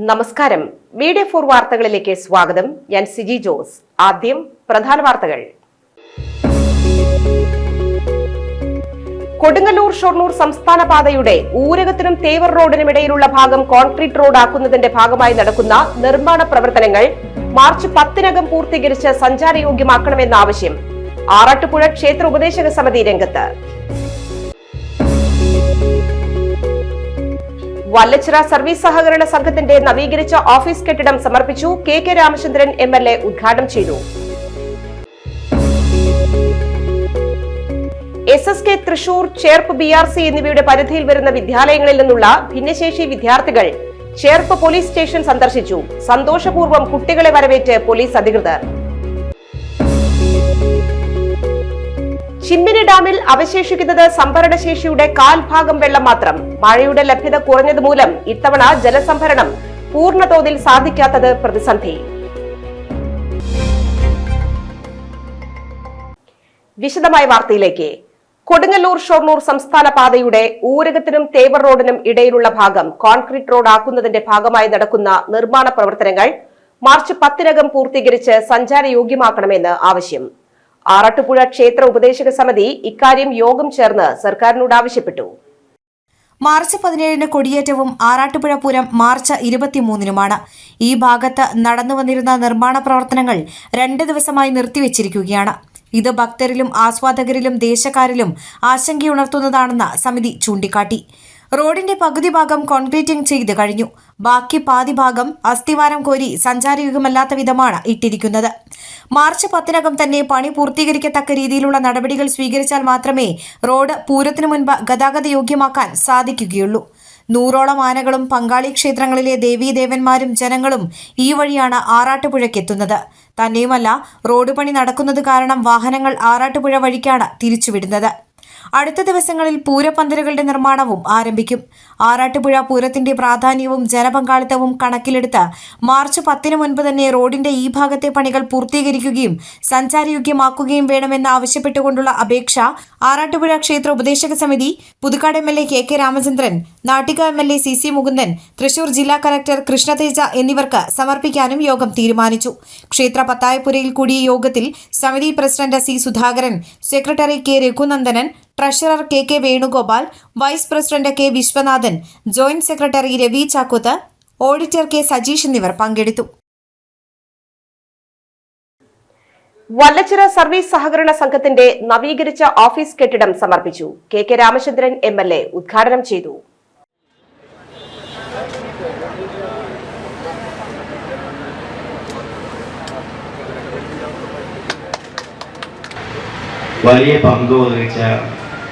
നമസ്കാരം. മീഡിയ 4 വാർത്തകളിലേക്ക് സ്വാഗതം. ഞാൻ സിജി ജോസ്. ആദ്യം പ്രധാന വാർത്തകൾ. കൊടുങ്ങല്ലൂർ ഷൊർണൂർ സംസ്ഥാന പാതയുടെ ഊരകത്തിനും തേവർ റോഡിനുമിടയിലുള്ള ഭാഗം കോൺക്രീറ്റ് റോഡ് ആക്കുന്നതിന്റെ ഭാഗമായി നടക്കുന്ന നിർമ്മാണ പ്രവർത്തനങ്ങൾ മാർച്ച് 10-നകം പൂർത്തീകരിച്ച് സഞ്ചാരയോഗ്യമാക്കണമെന്ന ആവശ്യം. ആറാട്ടുപുഴ ക്ഷേത്ര ഉപദേശക സമിതി രംഗത്ത്. വല്ലച്ചിറ സർവീസ് സഹകരണ സംഘത്തിന്റെ നവീകരിച്ച ഓഫീസ് കെട്ടിടം സമർപ്പിച്ചു. കെ രാമചന്ദ്രൻ MLA ഉദ്ഘാടനം ചെയ്തു. SSK തൃശൂർ, ചേർപ്പ് BRC എന്നിവയുടെ പരിധിയിൽ വരുന്ന വിദ്യാലയങ്ങളിൽ നിന്നുള്ള ഭിന്നശേഷി വിദ്യാർത്ഥികൾ ചേർപ്പ് പോലീസ് സ്റ്റേഷൻ സന്ദർശിച്ചു. സന്തോഷപൂർവ്വം കുട്ടികളെ വരവേറ്റ് പോലീസ് അധികൃതർ. ചിമ്മിനി ഡാമിൽ അവശേഷിക്കുന്നത് സംഭരണശേഷിയുടെ 1/4 വെള്ളം മാത്രം. മഴയുടെ ലഭ്യത കുറഞ്ഞതുമൂലം ഇത്തവണ ജലസംഭരണം പൂർണ്ണതോതിൽ സാധിക്കാത്തത് പ്രതിസന്ധി. വിശദമായ വാർത്തയിലേക്ക്. കൊടുങ്ങല്ലൂർ ഷൊർണൂർ സംസ്ഥാന പാതയുടെ ഊരകത്തിനും തേവർ റോഡിനും ഇടയിലുള്ള ഭാഗം കോൺക്രീറ്റ് റോഡ് ആക്കുന്നതിന്റെ ഭാഗമായി നടക്കുന്ന നിർമ്മാണ പ്രവർത്തനങ്ങൾ മാർച്ച് 10-നകം പൂർത്തീകരിച്ച് സഞ്ചാരയോഗ്യമാക്കണമെന്ന് ആവശ്യം. ആറാട്ടുപുഴ ക്ഷേത്ര ഉപദേശക സമിതി ഇക്കാര്യം യോഗം ചേർന്ന് സർക്കാരിനോട് ആവശ്യപ്പെട്ടു. മാർച്ച് 17-ന് കൊടിയേറ്റവും ആറാട്ടുപുഴ പൂരം മാർച്ച് 23-നുമാണ്. ഈ ഭാഗത്ത് നടന്നുവന്നിരുന്ന നിർമ്മാണ പ്രവർത്തനങ്ങൾ 2 ദിവസമായി നിർത്തിവച്ചിരിക്കുകയാണ്. ഇത് ഭക്തരിലും ആസ്വാദകരിലും ദേശക്കാരിലും ആശങ്കയുണർത്തുന്നതാണെന്ന് സമിതി ചൂണ്ടിക്കാട്ടി. റോഡിന്റെ പകുതി ഭാഗം കോൺക്രീറ്റിംഗ് ചെയ്ത് കഴിഞ്ഞു. ബാക്കി പാതി ഭാഗം അസ്ഥിവാരം കോരി സഞ്ചാരയോഗ്യമല്ലാത്ത വിധമാണ് ഇട്ടിരിക്കുന്നത്. മാർച്ച് 10-നകം തന്നെ പണി പൂർത്തീകരിക്കത്തക്ക രീതിയിലുള്ള നടപടികൾ സ്വീകരിച്ചാൽ മാത്രമേ റോഡ് പൂരത്തിനു മുൻപ് ഗതാഗത യോഗ്യമാക്കാൻ സാധിക്കുകയുള്ളൂ. 100ഓളം ആനകളും പങ്കാളി ക്ഷേത്രങ്ങളിലെ ദേവീദേവന്മാരും ജനങ്ങളും ഈ വഴിയാണ് ആറാട്ടുപുഴയ്ക്കെത്തുന്നത്. തന്നെയുമല്ല, റോഡ് പണി നടക്കുന്നത് കാരണം വാഹനങ്ങൾ ആറാട്ടുപുഴ വഴിക്കാണ് തിരിച്ചുവിടുന്നത്. അടുത്ത ദിവസങ്ങളിൽ പൂരപ്പന്തലുകളുടെ നിർമ്മാണവും ആരംഭിക്കും. ആറാട്ടുപുഴ പൂരത്തിന്റെ പ്രാധാന്യവും ജനപങ്കാളിത്തവും കണക്കിലെടുത്ത് മാർച്ച് 10-ന് മുൻപ് തന്നെ റോഡിന്റെ ഈ ഭാഗത്തെ പണികൾ പൂർത്തീകരിക്കുകയും സഞ്ചാരയോഗ്യമാക്കുകയും വേണമെന്ന് ആവശ്യപ്പെട്ടുകൊണ്ടുള്ള അപേക്ഷ ആറാട്ടുപുഴ ക്ഷേത്ര ഉപദേശക സമിതി, Puthukkad MLA K Ramachandran, Nattika MLA CC Mukundan, Thrissur ജില്ലാ കലക്ടർ കൃഷ്ണതേജ എന്നിവർക്ക് സമർപ്പിക്കാനും യോഗം തീരുമാനിച്ചു. ക്ഷേത്ര പത്തായപ്പുരയിൽ കൂടിയ യോഗത്തിൽ സമിതി president C Sudhakaran, secretary K Raghunandanan, treasurer K Venugopal, vice president K Viswanathan, joint secretary Ravi Chakkoth, auditor K Sajeesh എന്നിവർ പങ്കെടുത്തു. വല്ലച്ചിറ സർവീസ് സഹകരണ സംഘത്തിന്റെ നവീകരിച്ച ഓഫീസ് കെട്ടിടം സമർപ്പിച്ചു. കെ രാമചന്ദ്രൻ MLA ഉദ്ഘാടനം ചെയ്തു. വലിയ പങ്ക് വഹിച്ച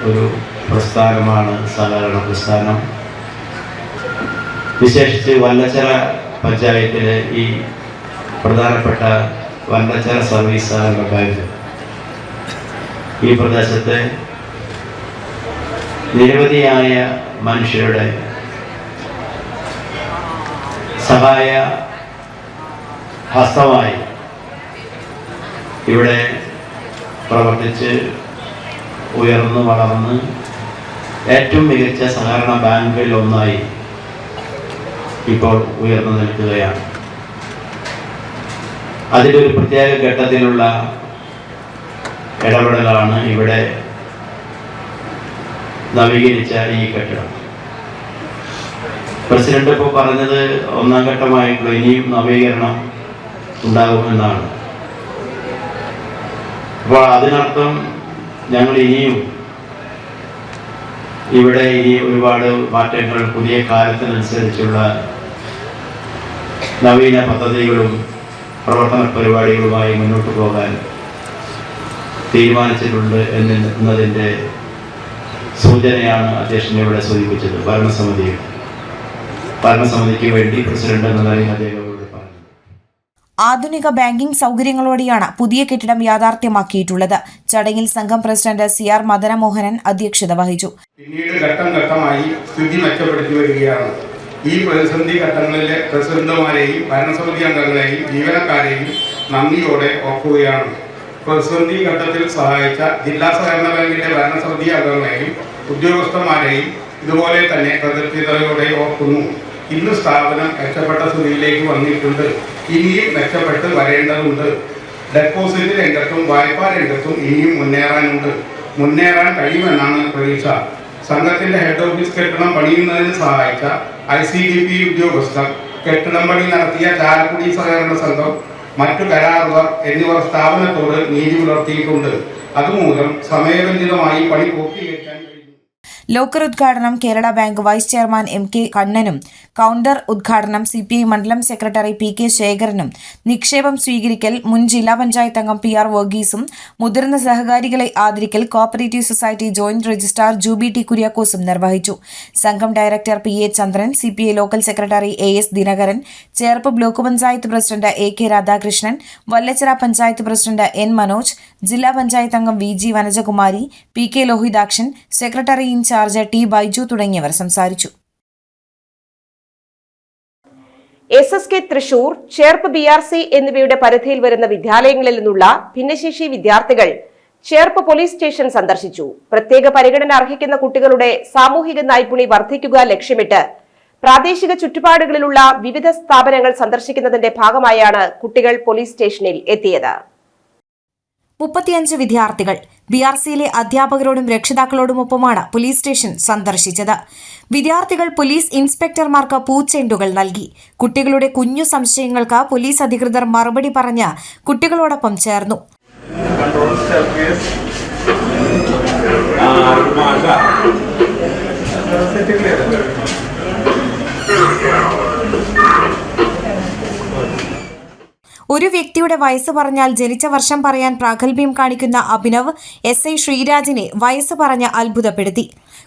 ഒരു പ്രസ്ഥാനമാണ് സഹകരണ പ്രസ്ഥാനം. വിശേഷിച്ച് വല്ലച്ചിറ പഞ്ചായത്തിലെ ഈ പ്രധാനപ്പെട്ട വല്ലച്ചിറ സർവീസ് സഹകരണ ബാങ്ക് ഈ പ്രദേശത്തെ നിരവധിയായ മനുഷ്യരുടെ സഹായ ഹസ്തമായി ഇവിടെ പ്രവർത്തിച്ച് ഉയർന്നു വളർന്ന് ഏറ്റവും മികച്ച സഹകരണ ബാങ്കുകളിൽ ഒന്നായി ഇപ്പോൾ ഉയർന്നു നിൽക്കുകയാണ്. അതിലൊരു പ്രത്യേക ഘട്ടത്തിലുള്ള ഇടപെടലാണ് ഇവിടെ നവീകരിച്ച ഈ കെട്ടിടം. പ്രസിഡന്റ് ഇപ്പോൾ പറഞ്ഞത് 1-ാം ഘട്ടമായിട്ടുള്ള ഇനിയും നവീകരണം ഉണ്ടാകുമെന്നാണ്. അപ്പോൾ അതിനർത്ഥം ഞങ്ങൾ ഇനിയും ഇവിടെ ഇനി ഒരുപാട് മാറ്റങ്ങൾ പുതിയ കാലത്തിനനുസരിച്ചുള്ള നവീന പദ്ധതികളും പ്രവർത്തന പരിപാടികളുമായി മുന്നോട്ട് പോകാൻ തീരുമാനിച്ചിട്ടുണ്ട് എന്നതിൻ്റെ സൂചനയാണ് അധ്യക്ഷൻ ഇവിടെ സൂചിപ്പിച്ചത്. ഭരണസമിതിക്ക് വേണ്ടി പ്രസിഡന്റ് എന്ന നിലയിൽ അദ്ദേഹം ആധുനിക ബാങ്കിംഗ് സൗകര്യങ്ങളോടെയാണ് പുതിയ കെട്ടിടം യാഥാർത്ഥ്യമാക്കിയിട്ടുള്ളത്. ചടങ്ങിൽ സംഘം പ്രസിഡന്റ് CR മദനമോഹനൻ അധ്യക്ഷത വഹിച്ചു. പിന്നീട് ഘട്ടം ഘട്ടമായി സ്ഥിതി മെച്ചപ്പെടുത്തി വരികയാണ്. ഈ പ്രതിസന്ധി ഘട്ടങ്ങളിലെ പ്രസിഡന്റുമാരെയും ഭരണസമിതി അംഗങ്ങളെയും ജീവനക്കാരെയും നന്ദിയോടെ ഓർക്കുകയാണ്. പ്രതിസന്ധി ഘട്ടത്തിൽ സഹായിച്ച ജില്ലാ സഹകരണ ബാങ്കിന്റെ ഭരണസമിതി അംഗങ്ങളെയും ഉദ്യോഗസ്ഥന്മാരെയും ഇതുപോലെ തന്നെ കൃതജ്ഞതയോടെ ഓർക്കുന്നു. ഇന്ന് സ്ഥാപനം മെച്ചപ്പെട്ട സ്ഥിതിയിലേക്ക് വന്നിട്ടുണ്ട്. ഇനിയും മെച്ചപ്പെട്ട് വരേണ്ടതുണ്ട്. ഡെപ്പോസിറ്റ് രംഗത്തും വായ്പാ രംഗത്തും ഇനിയും മുന്നേറാൻ കഴിയുമെന്നാണ് പ്രതീക്ഷ. സംഘത്തിന്റെ ഹെഡ് ഓഫീസ് കെട്ടിടം പണിയുന്നതിന് സഹായിച്ച ICDP ഉദ്യോഗസ്ഥർ, കെട്ടിടം പണി നടത്തിയ ചാലക്കുടി സഹകരണ സംഘം, മറ്റു കരാറുകാർ എന്നിവർ സ്ഥാപനത്തോട് നീതി പുലർത്തിയിട്ടുണ്ട്. അതുമൂലം സമയബന്ധിതമായി പണി പൂർത്തീകരിക്കാൻ കഴിഞ്ഞു. ലോക്കർ ഉദ്ഘാടനം Kerala bank vice chairman MK കണ്ണനും, കൗണ്ടർ ഉദ്ഘാടനം CPI മണ്ഡലം സെക്രട്ടറി PK ശേഖരനും, നിക്ഷേപം സ്വീകരിക്കൽ മുൻ ജില്ലാ പഞ്ചായത്ത് അംഗം PR വർഗീസും, മുതിർന്ന സഹകാരികളെ ആദരിക്കൽ cooperative society joint registrar Jubi T കുര്യാക്കോസും നിർവഹിച്ചു. സംഘം director PA Chandran, CPI local secretary AS Dinakaran, Cherpu block panchayat president AK Radhakrishnan, Vallachira panchayat president N Manoj, ജില്ലാ പഞ്ചായത്ത് അംഗം VG Vanajakumari, PK Lohithakshan, secretary incharge T Baiju തുടങ്ങിയവർ സംസാരിച്ചു. SSK തൃശൂർ, ചേർപ്പ് BRC എന്നിവയുടെ പരിധിയിൽ വരുന്ന വിദ്യാലയങ്ങളിൽ നിന്നുള്ള ഭിന്നശേഷി വിദ്യാർത്ഥികൾ ചേർപ്പ് പോലീസ് സ്റ്റേഷൻ സന്ദർശിച്ചു. പ്രത്യേക പരിഗണന അർഹിക്കുന്ന കുട്ടികളുടെ സാമൂഹിക നൈപുണ്യം വർദ്ധിക്കുക ലക്ഷ്യമിട്ട് പ്രാദേശിക ചുറ്റുപാടുകളിലുള്ള വിവിധ സ്ഥാപനങ്ങൾ സന്ദർശിക്കുന്നതിന്റെ ഭാഗമായാണ് കുട്ടികൾ പോലീസ് സ്റ്റേഷനിൽ എത്തിയത്. 35 വിദ്യാർത്ഥികൾ BRCയിലെ അധ്യാപകരോടും രക്ഷിതാക്കളോടുമൊപ്പമാണ് പോലീസ് സ്റ്റേഷൻ സന്ദർശിച്ചത്. വിദ്യാർത്ഥികൾ പോലീസ് ഇൻസ്പെക്ടർമാർക്ക് പൂച്ചെണ്ടുകൾ നൽകി. കുട്ടികളുടെ കുഞ്ഞു സംശയങ്ങൾക്ക് പോലീസ് അധികൃതർ മറുപടി പറഞ്ഞ് കുട്ടികളോടൊപ്പം ചേർന്നു. ഒരു വ്യക്തിയുടെ വയസ്സ് പറഞ്ഞാൽ ജനിച്ച വർഷം പറയാൻ പ്രാഗൽഭ്യം കാണിക്കുന്ന അഭിനവ് SI ശ്രീരാജിനെ വയസ്സ് പറഞ്ഞ് അത്ഭുതപ്പെടുത്തി.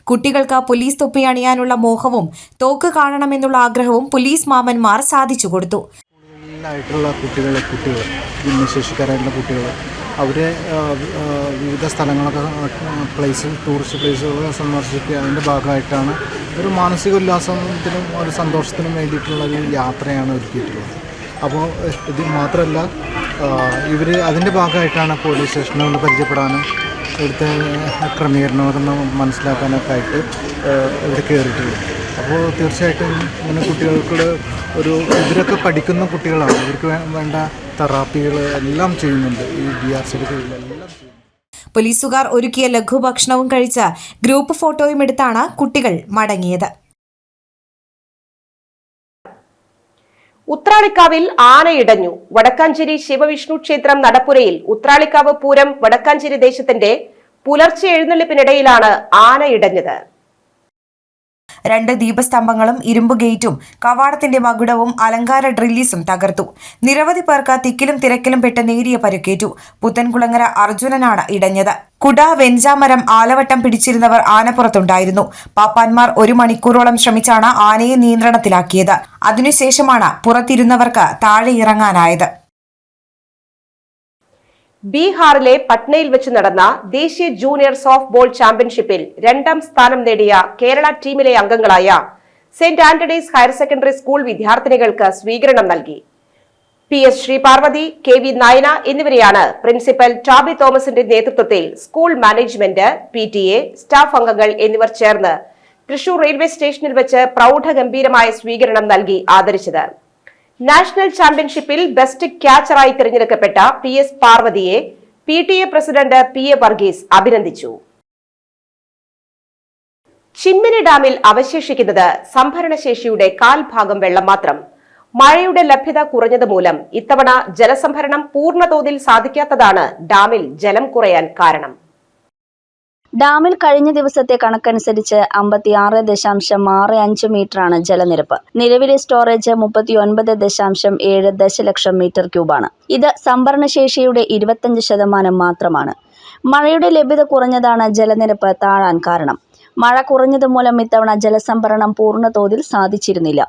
കുട്ടികൾക്ക് പോലീസ് തൊപ്പി അണിയാനുള്ള മോഹവും തോക്ക് കാണണമെന്നുള്ള ആഗ്രഹവും പോലീസ് മാമന്മാർ സാധിച്ചു കൊടുത്തു. കുട്ടികൾ ഭിന്നശേഷിക്കാരായിട്ടുള്ള കുട്ടികൾ അവരെ വിവിധ സ്ഥലങ്ങളൊക്കെ ടൂറിസ്റ്റ് പ്ലേസുകൾ സന്ദർശിക്കുക. അതിൻ്റെ ഭാഗമായിട്ടാണ് ഒരു മാനസിക ഉല്ലാസത്തിനും ഒരു സന്തോഷത്തിനും വേണ്ടിയിട്ടുള്ള ഒരു യാത്രയാണ് ഒരുക്കിയിട്ടുള്ളത്. അപ്പോൾ ഇത് മാത്രമല്ല, ഇവർ അതിൻ്റെ ഭാഗമായിട്ടാണ് പോലീസ് സ്റ്റേഷനുകൾ പരിചയപ്പെടാനും ഇവിടുത്തെ ക്രമീകരണങ്ങളൊന്ന് മനസ്സിലാക്കാനൊക്കെ ആയിട്ട് ഇവിടെ കയറിയിട്ടുള്ളത്. അപ്പോൾ തീർച്ചയായിട്ടും ഇങ്ങനെ കുട്ടികൾക്ക് ഇവരൊക്കെ പഠിക്കുന്ന കുട്ടികളാണ്. ഇവർക്ക് വേണ്ട തെറാപ്പികൾ എല്ലാം ചെയ്യുന്നുണ്ട് ഈ BRCയുടെ കീഴിലെല്ലാം ചെയ്യുന്നുണ്ട്. പോലീസുകാർ ഒരുക്കിയ ലഘുഭക്ഷണവും കഴിച്ച് ഗ്രൂപ്പ് ഫോട്ടോയും എടുത്താണ് കുട്ടികൾ മടങ്ങിയത്. ഉത്രാളിക്കാവിൽ ആനയിടഞ്ഞു. വടക്കാഞ്ചേരി ശിവവിഷ്ണു ക്ഷേത്രം നടപ്പുരയിൽ ഉത്രാളിക്കാവ് പൂരം വടക്കാഞ്ചേരി ദേശത്തിന്റെ പുലർച്ചെ എഴുന്നള്ളിപ്പിനിടയിലാണ് ആനയിടഞ്ഞത്. 2 ദീപസ്തംഭങ്ങളും ഇരുമ്പ് ഗേറ്റും കവാടത്തിന്റെ മകുടവും അലങ്കാര ഡ്രില്ലീസും തകർത്തു. നിരവധി പേർക്ക് തിക്കിലും തിരക്കിലും പെട്ട് നേരിയ പരുക്കേറ്റു. പുത്തൻകുളങ്ങര അർജുനനാണ് ഇടഞ്ഞത്. കുട, വെഞ്ചാമരം, ആലവട്ടം പിടിച്ചിരുന്നവർ ആനപ്പുറത്തുണ്ടായിരുന്നു. പാപ്പാന്മാർ 1 മണിക്കൂറോളം ശ്രമിച്ചാണ് ആനയെ നിയന്ത്രണത്തിലാക്കിയത്. അതിനുശേഷമാണ് പുറത്തിരുന്നവർക്ക് താഴെ ഇറങ്ങാനായത്. ബീഹാറിലെ പട്നയിൽ വെച്ച് നടന്ന ദേശീയ ജൂനിയർ സോഫ്റ്റ് ബോൾ ചാമ്പ്യൻഷിപ്പിൽ 2ാം സ്ഥാനം നേടിയ കേരള ടീമിലെ അംഗങ്ങളായ സെന്റ് ആന്റണീസ് ഹയർ സെക്കൻഡറി സ്കൂൾ വിദ്യാർത്ഥിനികൾക്ക് സ്വീകരണം നൽകി. PS ശ്രീപാർവതി, KV നയന എന്നിവരെയാണ് പ്രിൻസിപ്പൽ ടാബി തോമസിന്റെ നേതൃത്വത്തിൽ സ്കൂൾ മാനേജ്മെന്റ്, PTA, സ്റ്റാഫ് അംഗങ്ങൾ എന്നിവർ ചേർന്ന് തൃശൂർ റെയിൽവേ സ്റ്റേഷനിൽ വെച്ച് പ്രൗഢഗംഭീരമായ സ്വീകരണം നൽകി ആദരിച്ചത്. നാഷണൽ ചാമ്പ്യൻഷിപ്പിൽ ബെസ്റ്റ് ക്യാച്ചറായി തിരഞ്ഞെടുക്കപ്പെട്ട PS പാർവതിയെ PTA പ്രസിഡന്റ് PA വർഗീസ് അഭിനന്ദിച്ചു. ചിമ്മിനി ഡാമിൽ അവശേഷിക്കുന്നത് സംഭരണശേഷിയുടെ 1/4 വെള്ളം മാത്രം. മഴയുടെ ലഭ്യത കുറഞ്ഞതുമൂലം ഇത്തവണ ജലസംഭരണം പൂർണ്ണതോതിൽ സാധിക്കാത്തതാണ് ഡാമിൽ ജലം കുറയാൻ കാരണം. ഡാമിൽ കഴിഞ്ഞ ദിവസത്തെ കണക്കനുസരിച്ച് 56.65 മീറ്ററാണ് ജലനിരപ്പ്. നിലവിലെ സ്റ്റോറേജ് 39.7 ദശലക്ഷം മീറ്റർ ക്യൂബാണ്. ഇത് സംഭരണശേഷിയുടെ 25% മാത്രമാണ്. മഴയുടെ ലഭ്യത കുറഞ്ഞതാണ് ജലനിരപ്പ് താഴാൻ കാരണം. മഴ കുറഞ്ഞതുമൂലം ഇത്തവണ ജലസംഭരണം പൂർണ്ണതോതിൽ സാധിച്ചിരുന്നില്ല.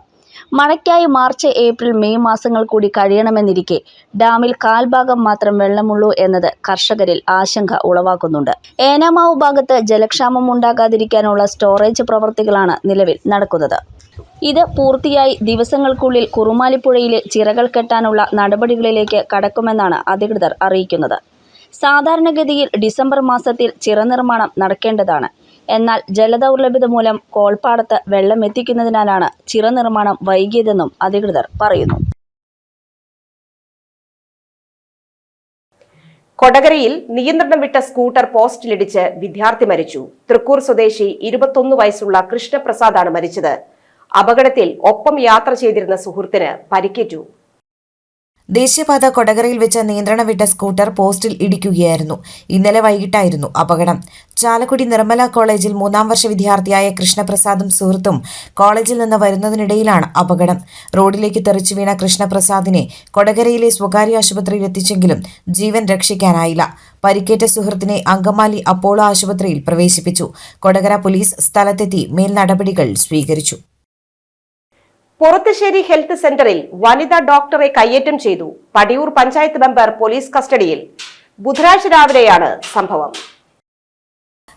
മഴയ്ക്കായി മാർച്ച്, ഏപ്രിൽ, മെയ് മാസങ്ങൾ കൂടി കഴിയണമെന്നിരിക്കെ ഡാമിൽ 1/4 മാത്രം വെള്ളമുള്ളൂ എന്നത് കർഷകരിൽ ആശങ്ക ഉളവാക്കുന്നുണ്ട്. ഏനാമാവ് ഭാഗത്ത് ജലക്ഷാമം ഉണ്ടാകാതിരിക്കാനുള്ള സ്റ്റോറേജ് പ്രവൃത്തികളാണ് നിലവിൽ നടക്കുന്നത്. ഇത് പൂർത്തിയായി ദിവസങ്ങൾക്കുള്ളിൽ കുറുമാലിപ്പുഴയിലെ ചിറകൾ കെട്ടാനുള്ള നടപടികളിലേക്ക് കടക്കുമെന്നാണ് അധികൃതർ അറിയിക്കുന്നത്. സാധാരണഗതിയിൽ ഡിസംബർ മാസത്തിൽ ചിറ നിർമ്മാണം നടക്കേണ്ടതാണ്. എന്നാൽ ജലദൗർലഭ്യത മൂലം കോൾപ്പാടത്ത് വെള്ളം എത്തിക്കുന്നതിനാലാണ് ചിറ നിർമ്മാണം വൈകിയതെന്നും അധികൃതർ പറയുന്നു. കൊടകരയിൽ നിയന്ത്രണം വിട്ട സ്കൂട്ടർ പോസ്റ്റിലിടിച്ച് വിദ്യാർത്ഥി മരിച്ചു. തൃക്കൂർ സ്വദേശി 21 വയസ്സുള്ള കൃഷ്ണപ്രസാദാണ് മരിച്ചത്. അപകടത്തിൽ ഒപ്പം യാത്ര ചെയ്തിരുന്ന സുഹൃത്തിന് പരിക്കേറ്റു. ദേശീയപാത കൊടകരയിൽ വെച്ച് നിയന്ത്രണം വിട്ട സ്കൂട്ടർ പോസ്റ്റിൽ ഇടിക്കുകയായിരുന്നു. ഇന്നലെ വൈകിട്ടായിരുന്നു അപകടം. ചാലക്കുടി നിർമ്മല കോളേജിൽ 3ാം വർഷ വിദ്യാർത്ഥിയായ കൃഷ്ണപ്രസാദും സുഹൃത്തും കോളേജിൽ നിന്ന് വരുന്നതിനിടയിലാണ് അപകടം. റോഡിലേക്ക് തെറിച്ചു വീണ കൃഷ്ണപ്രസാദിനെ കൊടകരയിലെ സ്വകാര്യ ആശുപത്രിയിൽ എത്തിച്ചെങ്കിലും ജീവൻ രക്ഷിക്കാനായില്ല. പരിക്കേറ്റ സുഹൃത്തിനെ അങ്കമാലി അപ്പോളോ ആശുപത്രിയിൽ പ്രവേശിപ്പിച്ചു. കൊടകര പോലീസ് സ്ഥലത്തെത്തി മേൽ നടപടികൾ സ്വീകരിച്ചു. പൊറത്തുശ്ശേരി ഹെൽത്ത് സെന്ററിൽ വനിതാ ഡോക്ടറെ കയ്യേറ്റം ചെയ്തു. പടിയൂർ പഞ്ചായത്ത് മെമ്പർ പോലീസ് കസ്റ്റഡിയിൽ. ബുധനാഴ്ച രാവിലെയാണ് സംഭവം.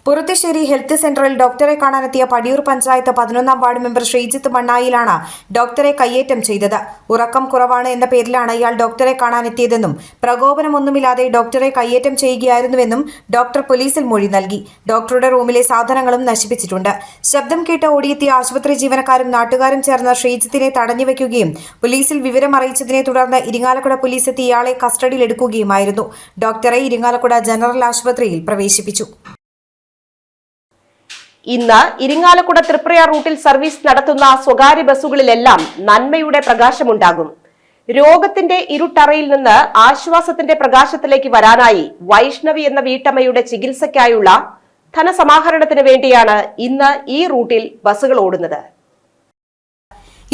പൊറത്തുശ്ശേരി ഹെൽത്ത് സെന്ററിൽ ഡോക്ടറെ കാണാനെത്തിയ പടിയൂർ പഞ്ചായത്ത് 11ാം വാർഡ് മെമ്പർ ശ്രീജിത്ത് മണ്ണായിലാണ് ഡോക്ടറെ കയ്യേറ്റം ചെയ്തത്. ഉറക്കം കുറവാണ് എന്ന പേരിലാണ് ഇയാൾ ഡോക്ടറെ കാണാനെത്തിയതെന്നും പ്രകോപനമൊന്നുമില്ലാതെ ഡോക്ടറെ കയ്യേറ്റം ചെയ്യുകയായിരുന്നുവെന്നും ഡോക്ടർ പോലീസിൽ മൊഴി നൽകി. ഡോക്ടറുടെ റൂമിലെ സാധനങ്ങളും നശിപ്പിച്ചിട്ടുണ്ട്. ശബ്ദം കേട്ട് ഓടിയെത്തിയ ആശുപത്രി ജീവനക്കാരും നാട്ടുകാരും ചേർന്ന് ശ്രീജിത്തിനെ തടഞ്ഞുവെക്കുകയും പോലീസിൽ വിവരം അറിയിച്ചതിനെ തുടർന്ന് ഇരിങ്ങാലക്കുട പോലീസ് എത്തി ഇയാളെ കസ്റ്റഡിയിലെടുക്കുകയുമായിരുന്നു. ഡോക്ടറെ ഇരിങ്ങാലക്കുട ജനറൽ ആശുപത്രിയിൽ പ്രവേശിപ്പിച്ചു. ഇന്ന് ഇരിങ്ങാലക്കുട തൃപ്രയാർ റൂട്ടിൽ സർവീസ് നടത്തുന്ന സ്വകാര്യ ബസ്സുകളിലെല്ലാം നന്മയുടെ പ്രകാശമുണ്ടാകും. രോഗത്തിന്റെ ഇരുട്ടറയിൽ നിന്ന് ആശ്വാസത്തിന്റെ പ്രകാശത്തിലേക്ക് വരാനായി വൈഷ്ണവി എന്ന വീട്ടമ്മയുടെ ചികിത്സയ്ക്കായുള്ള ധനസമാഹരണത്തിന് വേണ്ടിയാണ് ഇന്ന് ഈ റൂട്ടിൽ ബസ്സുകൾ ഓടുന്നത്.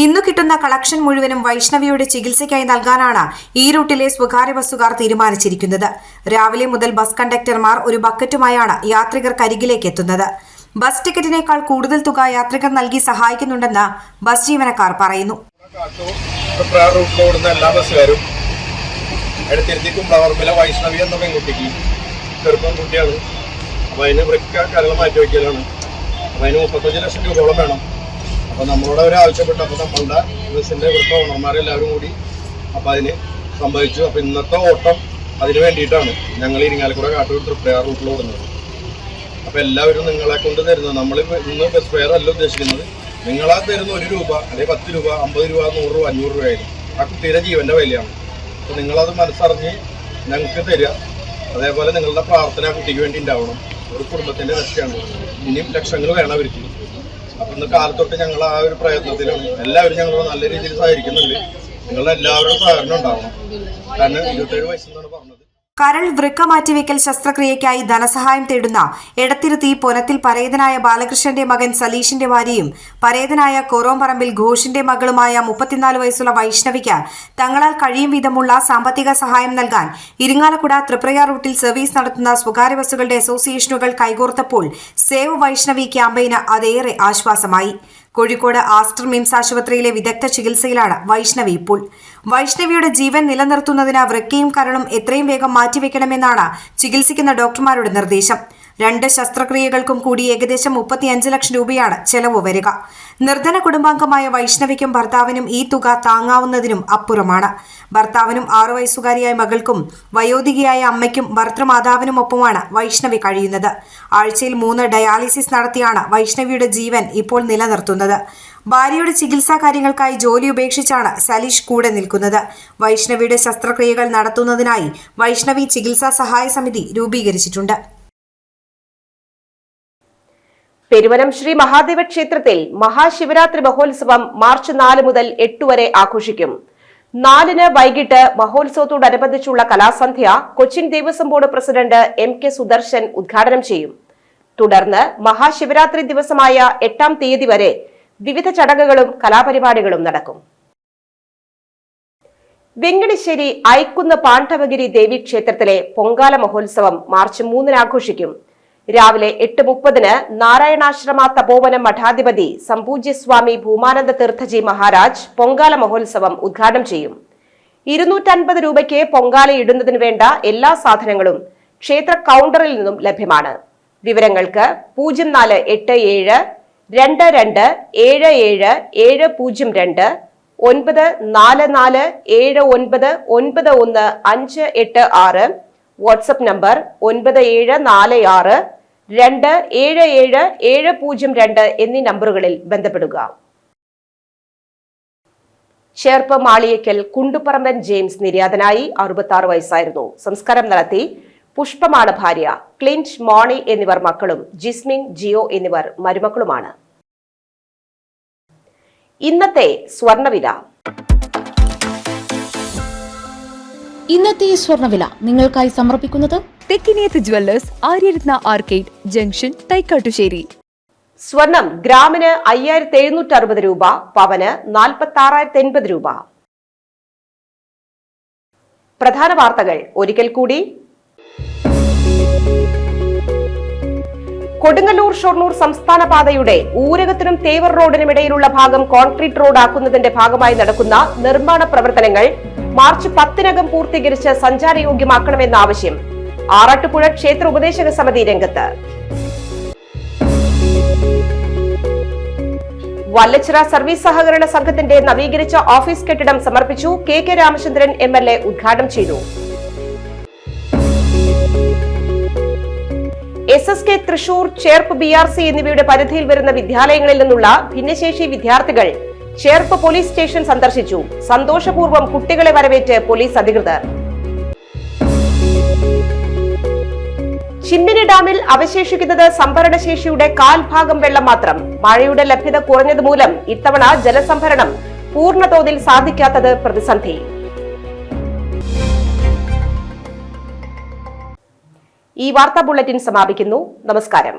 ഇന്നു കിട്ടുന്ന കളക്ഷൻ മുഴുവനും വൈഷ്ണവിയുടെ ചികിത്സയ്ക്കായി നൽകാനാണ് ഈ റൂട്ടിലെ സ്വകാര്യ ബസ്സുകാർ തീരുമാനിച്ചിരിക്കുന്നത്. രാവിലെ മുതൽ ബസ് കണ്ടക്ടർമാർ ഒരു ബക്കറ്റുമായാണ് യാത്രികർക്കരികിലേക്ക് എത്തുന്നത്. ബസ് ടിക്കറ്റിനേക്കാൾ കൂടുതൽ തുക യാത്രികർ നൽകി സഹായിക്കുന്നുണ്ടെന്ന് ബസ് ജീവനക്കാർ പറയുന്നു. റൂട്ടിലോടുന്ന എല്ലാ ബസ്സുകാരും എടുത്തിരുത്തി കുമ്പളവർമ്മിലെ വൈഷ്ണവി എന്ന പെൺകുട്ടിക്ക് ചെറുപ്പം കുട്ടിയാണ്. അപ്പോൾ അതിന് വൃക്ക കരൾ മാറ്റി വയ്ക്കലാണ്. അപ്പോൾ അതിന് 35 ലക്ഷം രൂപയോളം വേണം. അപ്പോൾ നമ്മളോട് അവർ ആവശ്യപ്പെട്ടു. അപ്പോൾ നമ്മളുടെ ബസ്സിൻ്റെ ഇവിടുത്തെ ഓണർമാരെല്ലാവരും കൂടി അപ്പോൾ അതിന് സംഭവിച്ചു. അപ്പോൾ ഇന്നത്തെ ഓട്ടം അതിന് വേണ്ടിയിട്ടാണ് ഞങ്ങൾ ഇരിങ്ങാലക്കുട കാട്ടൂർ തൃപ്രയാർ റൂട്ടിലോടുന്നത്. അപ്പോൾ എല്ലാവരും നിങ്ങളെ കൊണ്ട് തരുന്നത്, നമ്മൾ ഇന്ന് ബസ് ഫെയർ അല്ല ഉദ്ദേശിക്കുന്നത്, നിങ്ങളാ തരുന്ന 1 രൂപ അല്ലെങ്കിൽ 10 രൂപ 50 രൂപ 100 രൂപ 500 രൂപയായിരുന്നു ആ കുട്ടിയുടെ ജീവൻ്റെ വിലയാണ്. അപ്പോൾ നിങ്ങളത് മനസ്സറിഞ്ഞ് ഞങ്ങൾക്ക് തരിക. അതേപോലെ നിങ്ങളുടെ പ്രാർത്ഥന ആ കുട്ടിക്ക് വേണ്ടി ഉണ്ടാവണം. ഒരു കുടുംബത്തിൻ്റെ രക്ഷയാണ്. ഇനിയും ലക്ഷങ്ങൾ വേണം അവർക്ക്. അപ്പോൾ ഇന്ന് കാലത്തൊട്ട് ഞങ്ങൾ ആ ഒരു പ്രയത്നത്തിലാണ്. എല്ലാവരും ഞങ്ങളോട് നല്ല രീതിയിൽ സഹകരിക്കുന്നുണ്ട്. നിങ്ങളുടെ എല്ലാവരുടെയും സഹകരണം ഉണ്ടാവണം. കാരണം 27 വയസ്സെന്നാണ് പറഞ്ഞത്. കരൾ വൃക്ക മാറ്റിവെക്കൽ ശസ്ത്രക്രിയയ്ക്കായി ധനസഹായം തേടുന്ന എടത്തിരുത്തി പൊനത്തിൽ പരേതനായ ബാലകൃഷ്ണന്റെ മകൻ സലീഷിന്റെ ഭാര്യയും പരേതനായ കോറോംപറമ്പിൽ ഘോഷിന്റെ മകളുമായ 34 വയസ്സുള്ള വൈഷ്ണവിക്ക് തങ്ങളാൽ കഴിയും വിധമുള്ള സാമ്പത്തിക സഹായം നൽകാൻ ഇരിങ്ങാലക്കുട തൃപ്രയാർ റൂട്ടിൽ സർവീസ് നടത്തുന്ന സ്വകാര്യ ബസ്സുകളുടെ അസോസിയേഷനുകൾ കൈകോർത്തപ്പോൾ സേവ് വൈഷ്ണവി ക്യാമ്പയിന് അതേറെ ആശ്വാസമായി. കോഴിക്കോട് ആസ്റ്റർ മിംസ് ആശുപത്രിയിലെ വിദഗ്ധ ചികിത്സയിലാണ് വൈഷ്ണവി ഇപ്പോൾ. വൈഷ്ണവിയുടെ ജീവൻ നിലനിർത്തുന്നതിന് വൃക്കയും കരളും എത്രയും വേഗം മാറ്റിവെക്കണമെന്നാണ് ചികിത്സിക്കുന്ന ഡോക്ടർമാരുടെ നിർദ്ദേശം. 2 ശസ്ത്രക്രിയകൾക്കും കൂടി ഏകദേശം 35 ലക്ഷം രൂപയാണ് ചെലവ് വരിക. നിർധന കുടുംബാംഗമായ വൈഷ്ണവിക്കും ഭർത്താവിനും ഈ തുക താങ്ങാവുന്നതിനും അപ്പുറമാണ്. ഭർത്താവിനും 6 വയസ്സുകാരിയായ മകൾക്കും വയോധികയായ അമ്മയ്ക്കും ഭർത്തൃമാതാവിനുമൊപ്പമാണ് വൈഷ്ണവി കഴിയുന്നത്. ആഴ്ചയിൽ 3 ഡയാലിസിസ് നടത്തിയാണ് വൈഷ്ണവിയുടെ ജീവൻ ഇപ്പോൾ നിലനിർത്തുന്നത്. ഭാര്യയുടെ ചികിത്സാ കാര്യങ്ങൾക്കായി ജോലി ഉപേക്ഷിച്ചാണ് സലീഷ് കൂടെ നിൽക്കുന്നത്. വൈഷ്ണവിയുടെ ശസ്ത്രക്രിയകൾ നടത്തുന്നതിനായി വൈഷ്ണവി ചികിത്സാ സഹായ സമിതി രൂപീകരിച്ചിട്ടുണ്ട്. പെരുവനം ശ്രീ മഹാദേവ ക്ഷേത്രത്തിൽ മഹാശിവരാത്രി മഹോത്സവം മാർച്ച് 4 മുതൽ 8 വരെ ആഘോഷിക്കും. 4-ന് വൈകിട്ട് മഹോത്സവത്തോടനുബന്ധിച്ചുള്ള കലാസന്ധ്യ Cochin Devaswom board president MK Sudarshan ഉദ്ഘാടനം ചെയ്യും. തുടർന്ന് മഹാശിവരാത്രി ദിവസമായ 8-ാം തീയതി വരെ വിവിധ ചടങ്ങുകളും കലാപരിപാടികളും നടക്കും. വെങ്കടശ്ശേരി ഐക്കുന്ന് പാണ്ഡവഗിരി ദേവി ക്ഷേത്രത്തിലെ പൊങ്കാല മഹോത്സവം മാർച്ച് 3-ന് ആഘോഷിക്കും. രാവിലെ 8:30-ന് നാരായണാശ്രമ തപോവനം മഠാധിപതി സംപൂജ്യസ്വാമി ഭൂമാനന്ദ തീർത്ഥജി മഹാരാജ് പൊങ്കാല മഹോത്സവം ഉദ്ഘാടനം ചെയ്യും. 250 രൂപയ്ക്ക് പൊങ്കാല ഇടുന്നതിന് വേണ്ട എല്ലാ സാധനങ്ങളും ക്ഷേത്ര കൗണ്ടറിൽ നിന്നും ലഭ്യമാണ്. വിവരങ്ങൾക്ക് 0487 22 77 702 944 7991 586, വാട്സ്ആപ്പ് നമ്പർ 9746 2777002 എന്നീ നമ്പറുകളിൽ ബന്ധപ്പെടുക. ചേർപ്പ് മാളിയേക്കൽ കുണ്ടുപറമ്പൻ ജെയിംസ് നിര്യാതനായി. 66 വയസ്സായിരുന്നു. സംസ്കാരം നടത്തി. പുഷ്പമാണ് ഭാര്യ. ക്ലിൻറ്റ്, മോണി എന്നിവർ മക്കളും ജിസ്മിൻ, ജിയോ എന്നിവർ മരുമക്കളുമാണ്. ഇന്നത്തെ സ്വർണ്ണവില. ഇന്നത്തെ സ്വർണ്ണവില നിങ്ങൾക്കായി സമർപ്പിക്കുന്നത് Thekkiniyath jewellers, Aryaratna arcade junction, Thaikkattussery. സ്വർണം ഗ്രാമിന് 5760 രൂപ, പവന് 46,080 രൂപ. പ്രധാന വാർത്തകൾ ഒരിക്കൽ കൂടി. കൊടുങ്ങല്ലൂർ ഷൊർണൂർ സംസ്ഥാന പാതയുടെ ഊരകത്തിനും തേവർ റോഡിനുമിടയിലുള്ള ഭാഗം കോൺക്രീറ്റ് റോഡ് ആക്കുന്നതിന്റെ ഭാഗമായി നടക്കുന്ന നിർമ്മാണ പ്രവർത്തനങ്ങൾ മാർച്ച് 10-നകം പൂർത്തീകരിച്ച് സഞ്ചാരയോഗ്യമാക്കണമെന്ന ആവശ്യം. ആറാട്ടുപുഴ ക്ഷേത്ര ഉപദേശക സമിതി രംഗത്ത്. വല്ലച്ചിറ സർവീസ് സഹകരണ സംഘത്തിന്റെ നവീകരിച്ച ഓഫീസ് കെട്ടിടം സമർപ്പിച്ചു. കെ രാമചന്ദ്രൻ MLA ഉദ്ഘാടനം ചെയ്തു. SSK തൃശൂർ, ചേർപ്പ് BRC എന്നിവയുടെ പരിധിയിൽ വരുന്ന വിദ്യാലയങ്ങളിൽ നിന്നുള്ള ഭിന്നശേഷി വിദ്യാർത്ഥികൾ ചേർപ്പ് പോലീസ് സ്റ്റേഷൻ സന്ദർശിച്ചു. സന്തോഷപൂർവ്വം കുട്ടികളെ വരവേറ്റ് പോലീസ് അധികൃതർ. ചിമ്മിനി ഡാമിൽ അവശേഷിക്കുന്നത് സംഭരണശേഷിയുടെ 1/4 വെള്ളം മാത്രം. മഴയുടെ ലഭ്യത കുറഞ്ഞതുമൂലം ഇത്തവണ ജലസംഭരണം പൂർണ്ണതോതിൽ സാധിക്കാത്തത് പ്രതിസന്ധി. ഈ വാർത്താ ബുള്ളറ്റിൻ സമാപിക്കുന്നു. നമസ്കാരം.